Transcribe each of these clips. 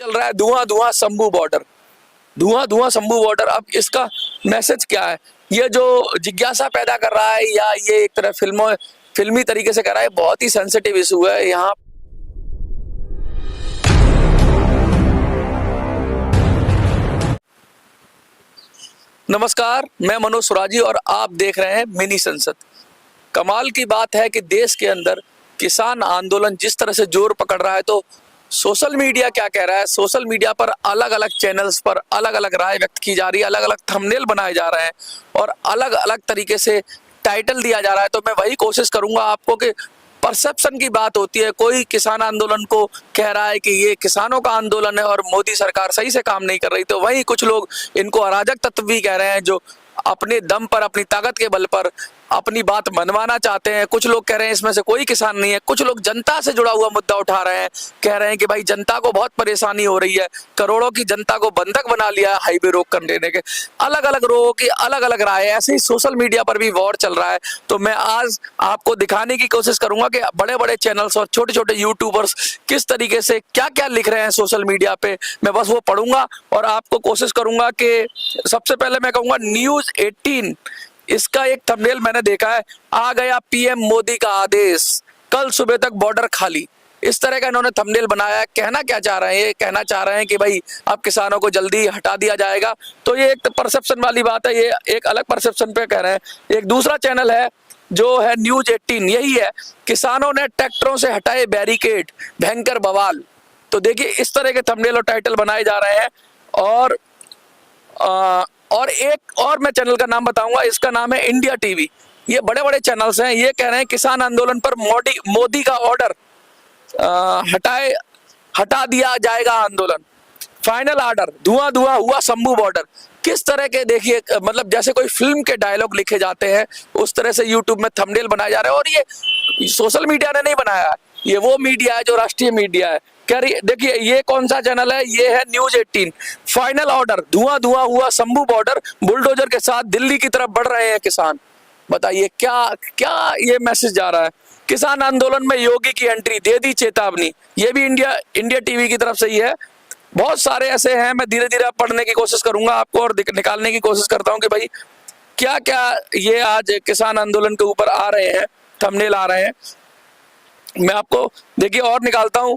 चल रहा है धुआं धुआं शंभू बॉर्डर, धुआं धुआं शंभू बॉर्डर। अब इसका मैसेज क्या है? ये जो जिज्ञासा पैदा कर रहा है या ये एक तरह फिल्मी तरीके से कर रहा है, बहुत ही सेंसिटिव इशू है यहाँ। नमस्कार, मैं मनोज सुराजी और आप देख रहे हैं मिनी संसद। कमाल की बात है कि देश के अंदर किसान आंदोलन जिस तरह से जोर पकड़ रहा है, तो सोशल मीडिया क्या कह रहा है? सोशल मीडिया पर अलग अलग चैनल्स पर अलग अलग राय व्यक्त की जा रही है, अलग अलग थंबनेल बनाए जा रहे हैं और अलग अलग तरीके से टाइटल दिया जा रहा है। तो मैं वही कोशिश करूंगा आपको कि परसेप्शन की बात होती है। कोई किसान आंदोलन को कह रहा है कि ये किसानों का आंदोलन है और मोदी सरकार सही से काम नहीं कर रही, तो वहीं कुछ लोग इनको अराजक तत्व भी कह रहे हैं, जो अपने दम पर, अपनी ताकत के बल पर अपनी बात मनवाना चाहते हैं। कुछ लोग कह रहे हैं इसमें से कोई किसान नहीं है। कुछ लोग जनता से जुड़ा हुआ मुद्दा उठा रहे हैं, कह रहे हैं कि भाई जनता को बहुत परेशानी हो रही है, करोड़ों की जनता को बंधक बना लिया है हाईवे रोक कर देने के। अलग अलग लोगों की अलग अलग राय है। ऐसे ही सोशल मीडिया पर भी वॉर चल रहा है। तो मैं आज आपको दिखाने की कोशिश करूंगा कि बड़े बड़े चैनल्स और छोटे छोटे यूट्यूबर्स किस तरीके से क्या क्या लिख रहे हैं सोशल मीडिया पे। मैं बस वो पढ़ूंगा और आपको कोशिश करूंगा कि सबसे पहले मैं कहूंगा न्यूज 18, इसका एक थंबनेल मैंने देखा है, आ गया पीएम मोदी का आदेश, कल सुबह तक बॉर्डर खाली। इस तरह का इन्होंने थंबनेल बनाया है। कहना क्या चाह रहे हैं? ये कहना चाह रहे हैं कि भाई अब किसानों को जल्दी हटा दिया जाएगा। तो ये एक परसेप्शन वाली बात है, ये एक अलग परसेप्शन पे कह रहे हैं। एक दूसरा चैनल है जो है न्यूज 18, यही है, किसानों ने ट्रैक्टरों से हटाए बैरिकेड, भयंकर बवाल। तो देखिए इस तरह के थंबनेल और टाइटल बनाए जा रहे हैं। और एक और मैं चैनल का नाम बताऊंगा, इसका नाम है इंडिया टीवी। ये बड़े बड़े चैनल्स हैं। ये कह रहे हैं किसान आंदोलन पर मोदी का ऑर्डर, हटा दिया जाएगा आंदोलन, फाइनल ऑर्डर, धुआं धुआं हुआ शंभू बॉर्डर। किस तरह के, देखिए मतलब जैसे कोई फिल्म के डायलॉग लिखे जाते हैं उस तरह से यूट्यूब में थंबनेल बनाए जा रहे हैं। और ये सोशल मीडिया ने नहीं बनाया है, ये वो मीडिया है जो राष्ट्रीय मीडिया है। कह रही देखिए ये कौन सा चैनल है? ये है न्यूज 18। फाइनल ऑर्डर, धुआं धुआं हुआ शंभू बॉर्डर, बुलडोजर के साथ दिल्ली की तरफ बढ़ रहे हैं किसान। बताइए क्या क्या ये मैसेज जा रहा है? किसान आंदोलन में योगी की एंट्री, दे दी चेतावनी। ये भी इंडिया टीवी की तरफ से ही है। बहुत सारे ऐसे हैं, मैं धीरे धीरे पढ़ने की कोशिश करूंगा आपको और निकालने की कोशिश करता हूं कि भाई क्या क्या ये आज किसान आंदोलन के ऊपर आ रहे हैं, थंबनेल आ रहे हैं। मैं आपको देखिए और निकालता हूं,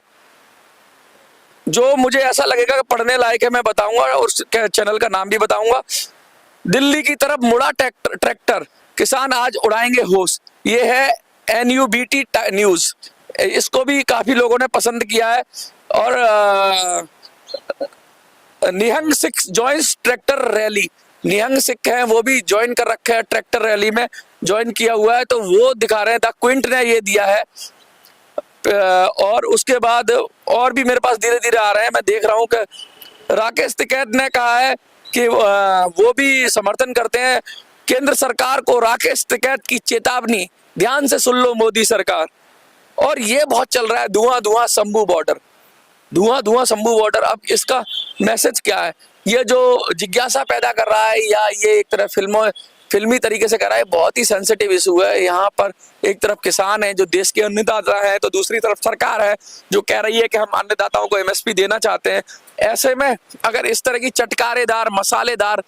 जो मुझे ऐसा लगेगा कि पढ़ने लायक है मैं बताऊंगा और उस चैनल का नाम भी बताऊंगा। दिल्ली की तरफ मुड़ा ट्रैक्टर, किसान आज उड़ाएंगे होश। ये है NUBT न्यूज। इसको भी काफी लोगों ने पसंद किया है। और Nihang Sikh joins tractor rally, Nihang Sikh हैं वो भी ज्वाइन कर रखे हैं, ट्रैक्टर रैली में ज्वाइन किया हुआ है, तो वो दिखा रहे हैं। द क्विंट ने ये दिया है। और उसके बाद और भी मेरे पास धीरे धीरे आ रहे हैं। मैं देख रहा हूं कि राकेश टिकैत ने कहा है कि वो भी समर्थन करते हैं केंद्र सरकार को। राकेश टिकैत की चेतावनी, ध्यान से सुन लो मोदी सरकार। और ये बहुत चल रहा है धुआं धुआं शंभू बॉर्डर, धुआं धुआं शंभू बॉर्डर। अब इसका मैसेज क्या है? ये जो जिज्ञासा पैदा कर रहा है या ये एक तरह फिल्मी तरीके से कर रहा है, बहुत ही सेंसिटिव इशू है। यहाँ पर एक तरफ किसान है जो देश के अन्नदाता है, तो दूसरी तरफ सरकार है जो कह रही है कि हम अन्नदाताओं को MSP देना चाहते हैं। ऐसे में अगर इस तरह की चटकारेदार, मसालेदार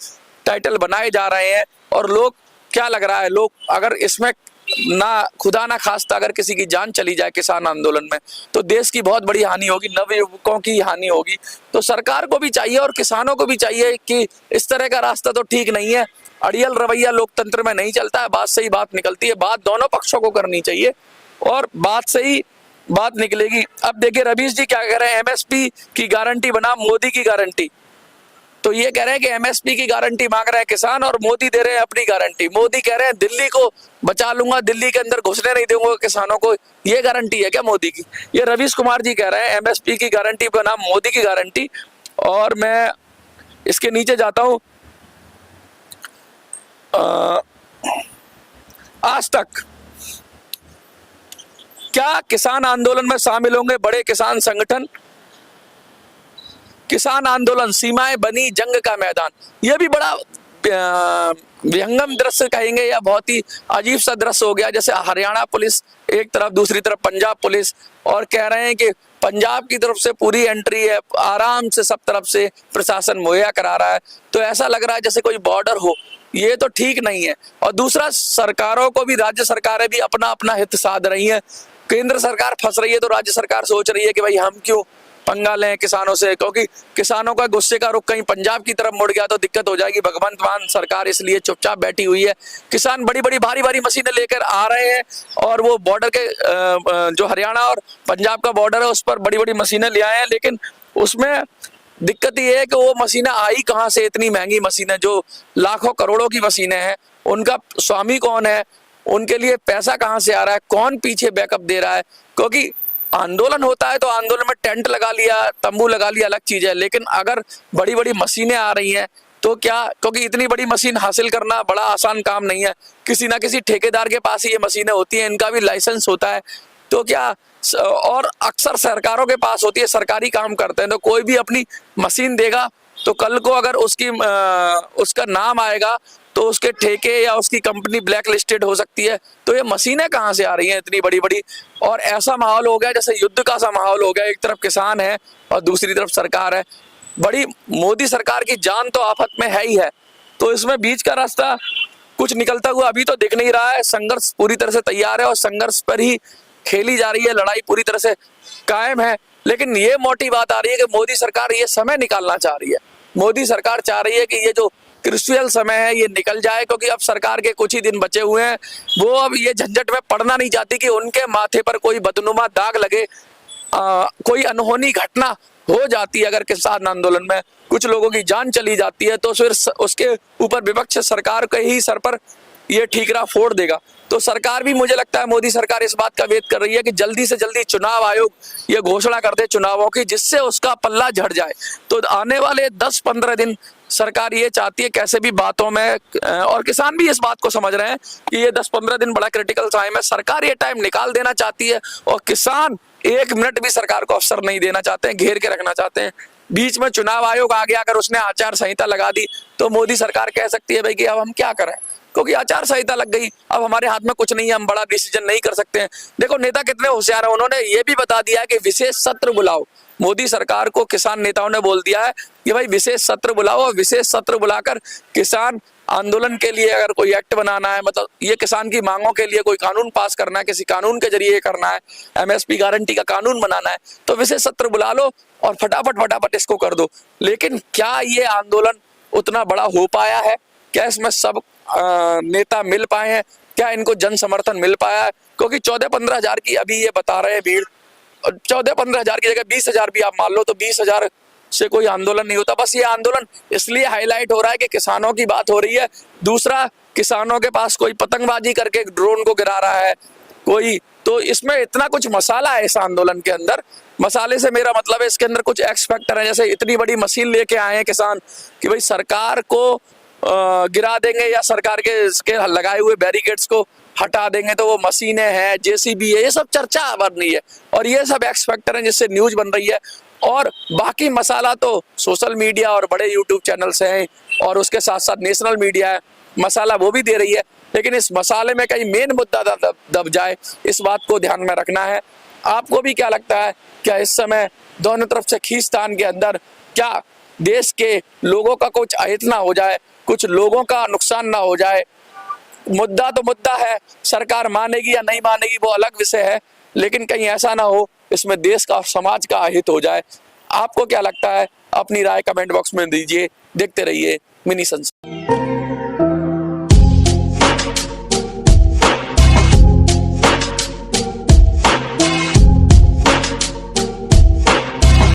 टाइटल बनाए जा रहे हैं और लोग, क्या लग रहा है, लोग अगर इसमें ना खुदा ना खास्ता अगर किसी की जान चली जाए किसान आंदोलन में, तो देश की बहुत बड़ी हानि होगी, नवयुवकों की हानि होगी। तो सरकार को भी चाहिए और किसानों को भी चाहिए कि इस तरह का रास्ता तो ठीक नहीं है। अड़ियल रवैया लोकतंत्र में नहीं चलता है। बात से ही बात निकलती है, बात दोनों पक्षों को करनी चाहिए और बात से ही बात निकलेगी। अब देखिए रवीश जी क्या कह रहे हैं, MSP की गारंटी बना मोदी की गारंटी। तो ये कह रहे हैं कि MSP की गारंटी मांग रहे हैं किसान और मोदी दे रहे हैं अपनी गारंटी। मोदी कह रहे हैं दिल्ली को बचा लूंगा, दिल्ली के अंदर घुसने नहीं दूंगा किसानों को। ये गारंटी है क्या मोदी की? ये रवीश कुमार जी कह रहे हैं MSP की गारंटी बना मोदी की गारंटी। और मैं इसके नीचे जाता हूं, आज तक, क्या किसान आंदोलन में शामिल होंगे बड़े किसान संगठन? किसान आंदोलन, सीमाएं बनी जंग का मैदान। यह भी बड़ा विहंगम दृश्य कहेंगे या बहुत ही अजीब सा दृश्य हो गया। जैसे हरियाणा पुलिस एक तरफ, दूसरी तरफ पंजाब पुलिस, और कह रहे हैं कि पंजाब की तरफ से पूरी एंट्री है, आराम से सब तरफ से प्रशासन मुहैया करा रहा है। तो ऐसा लग रहा है जैसे कोई बॉर्डर हो, ये तो ठीक नहीं है। और दूसरा, सरकारों को भी, राज्य सरकारें भी अपना अपना हित साध रही हैं। केंद्र सरकार फंस रही है तो राज्य सरकार सोच रही है कि भाई हम क्यों पंगा लें किसानों से, क्योंकि किसानों का गुस्से का रुख कहीं पंजाब की तरफ मुड़ गया तो दिक्कत हो जाएगी। भगवंत मान सरकार इसलिए चुपचाप बैठी हुई है। किसान बड़ी बड़ी भारी भारी मशीनें लेकर आ रहे हैं और वो बॉर्डर के जो हरियाणा और पंजाब का बॉर्डर है उस पर बड़ी बड़ी मशीनें ले आए हैं, लेकिन उसमें दिक्कत ये है कि वो मशीनें आई कहाँ से, इतनी महंगी मशीनें जो लाखों करोड़ों की मशीनें हैं, उनका स्वामी कौन है, उनके लिए पैसा कहाँ से आ रहा है, कौन पीछे बैकअप दे रहा है। क्योंकि आंदोलन होता है तो आंदोलन में टेंट लगा लिया, तंबू लगा लिया, अलग चीज है, लेकिन अगर बड़ी बड़ी मशीनें आ रही हैं तो क्या, क्योंकि इतनी बड़ी मशीन हासिल करना बड़ा आसान काम नहीं है, किसी ना किसी ठेकेदार के पास ही ये मशीनें होती हैं, इनका भी लाइसेंस होता है, तो क्या, और अक्सर सरकारों के पास होती है, सरकारी काम करते हैं, तो कोई भी अपनी मशीन देगा तो कल को अगर उसका नाम आएगा तो उसके ठेके या उसकी कंपनी ब्लैक लिस्टेड हो सकती है। तो ये मशीनें कहाँ से आ रही हैं इतनी बड़ी बड़ी, और ऐसा माहौल हो गया जैसे युद्ध का सा माहौल हो गया, एक तरफ किसान है और दूसरी तरफ सरकार है। बड़ी मोदी सरकार की जान तो आफत में है ही है, तो इसमें बीच का रास्ता कुछ निकलता हुआ अभी तो दिख नहीं रहा है। संघर्ष पूरी तरह से तैयार है और संघर्ष पर ही खेली जा रही है, लड़ाई पूरी तरह से कायम है। लेकिन ये मोटी बात आ रही है कि मोदी सरकार ये समय निकालना चाह रही है। मोदी सरकार चाह रही है कि ये जो क्रिस्टल समय है ये निकल जाए, क्योंकि अब सरकार के कुछ ही दिन बचे हुए हैं। वो अब ये झंझट में पड़ना नहीं चाहती कि उनके माथे पर कोई बदनुमा दाग लगे, कोई अनहोनी घटना हो जाती है। अगर किसान आंदोलन में कुछ लोगों की जान चली जाती है तो फिर उसके ऊपर विपक्ष सरकार के ही सर पर ये ठीकरा फोड़ देगा। तो सरकार भी, मुझे लगता है मोदी सरकार इस बात का वेट कर रही है कि जल्दी से जल्दी चुनाव आयोग ये घोषणा कर दे चुनावों की, जिससे उसका पल्ला झड़ जाए। तो आने वाले 10-15 दिन सरकार ये चाहती है कैसे भी बातों में, और किसान भी इस बात को समझ रहे हैं कि ये 10-15 दिन बड़ा क्रिटिकल टाइम है, सरकार ये टाइम निकाल देना चाहती है। और किसान 1 मिनट भी सरकार को अवसर नहीं देना चाहते हैं, घेर के रखना चाहते हैं। बीच में चुनाव आयोग आ गया, अगर उसने आचार संहिता लगा दी तो मोदी सरकार कह सकती है भाई कि अब हम क्या करें, क्योंकि आचार संहिता लग गई, अब हमारे हाथ में कुछ नहीं है, हम बड़ा डिसीजन नहीं कर सकते हैं। देखो नेता कितने होशियार है, उन्होंने ये भी बता दिया है कि विशेष सत्र बुलाओ। मोदी सरकार को किसान नेताओं ने बोल दिया है कि भाई विशेष सत्र बुलाओ, और विशेष सत्र बुलाकर किसान आंदोलन के लिए अगर कोई एक्ट बनाना है, मतलब ये किसान की मांगों के लिए कोई कानून पास करना है, किसी कानून के जरिए करना है, एमएसपी गारंटी का कानून बनाना है, तो विशेष सत्र बुला लो और फटाफट इसको कर दो। लेकिन क्या ये आंदोलन उतना बड़ा हो पाया है? क्या इसमें सब नेता मिल पाए हैं? क्या इनको जन समर्थन मिल पाया है? क्योंकि 14-15 हजार की अभी ये बता रहे हैं भीड़, 14-15 हजार की जगह 20 हजार भी आप मान लो तो 20 हजार से कोई आंदोलन नहीं होता। बस ये आंदोलन इसलिए हाईलाइट हो रहा है कि किसानों की बात हो रही है। दूसरा, किसानों के पास कोई पतंगबाजी करके ड्रोन को गिरा रहा है कोई, तो इसमें इतना कुछ मसाला है इस आंदोलन के अंदर। मसाले से मेरा मतलब है इसके अंदर कुछ एक्स फैक्टर है, जैसे इतनी बड़ी मशीन लेके आए हैं किसान कि भाई सरकार को गिरा देंगे या सरकार के इसके लगाए हुए बैरिकेड्स को हटा देंगे, तो वो मशीनें हैं, जेसीबी है, ये सब चर्चा बन रही है और ये सब एक्स फैक्टर है जिससे न्यूज बन रही है। और बाकी मसाला तो सोशल मीडिया और बड़े यूट्यूब चैनल से हैं, और उसके साथ साथ नेशनल मीडिया है, मसाला वो भी दे रही है। लेकिन इस मसाले में कहीं मेन मुद्दा दब जाए, इस बात को ध्यान में रखना है। आपको भी क्या लगता है, क्या इस समय दोनों तरफ से खींचतान के अंदर क्या देश के लोगों का कुछ अहित ना हो जाए, कुछ लोगों का नुकसान ना हो जाए? मुद्दा तो मुद्दा है, सरकार मानेगी या नहीं मानेगी वो अलग विषय है, लेकिन कहीं ऐसा ना हो इसमें देश का, समाज का अहित हो जाए। आपको क्या लगता है? अपनी राय कमेंट बॉक्स में दीजिए। देखते रहिए मिनी संसद।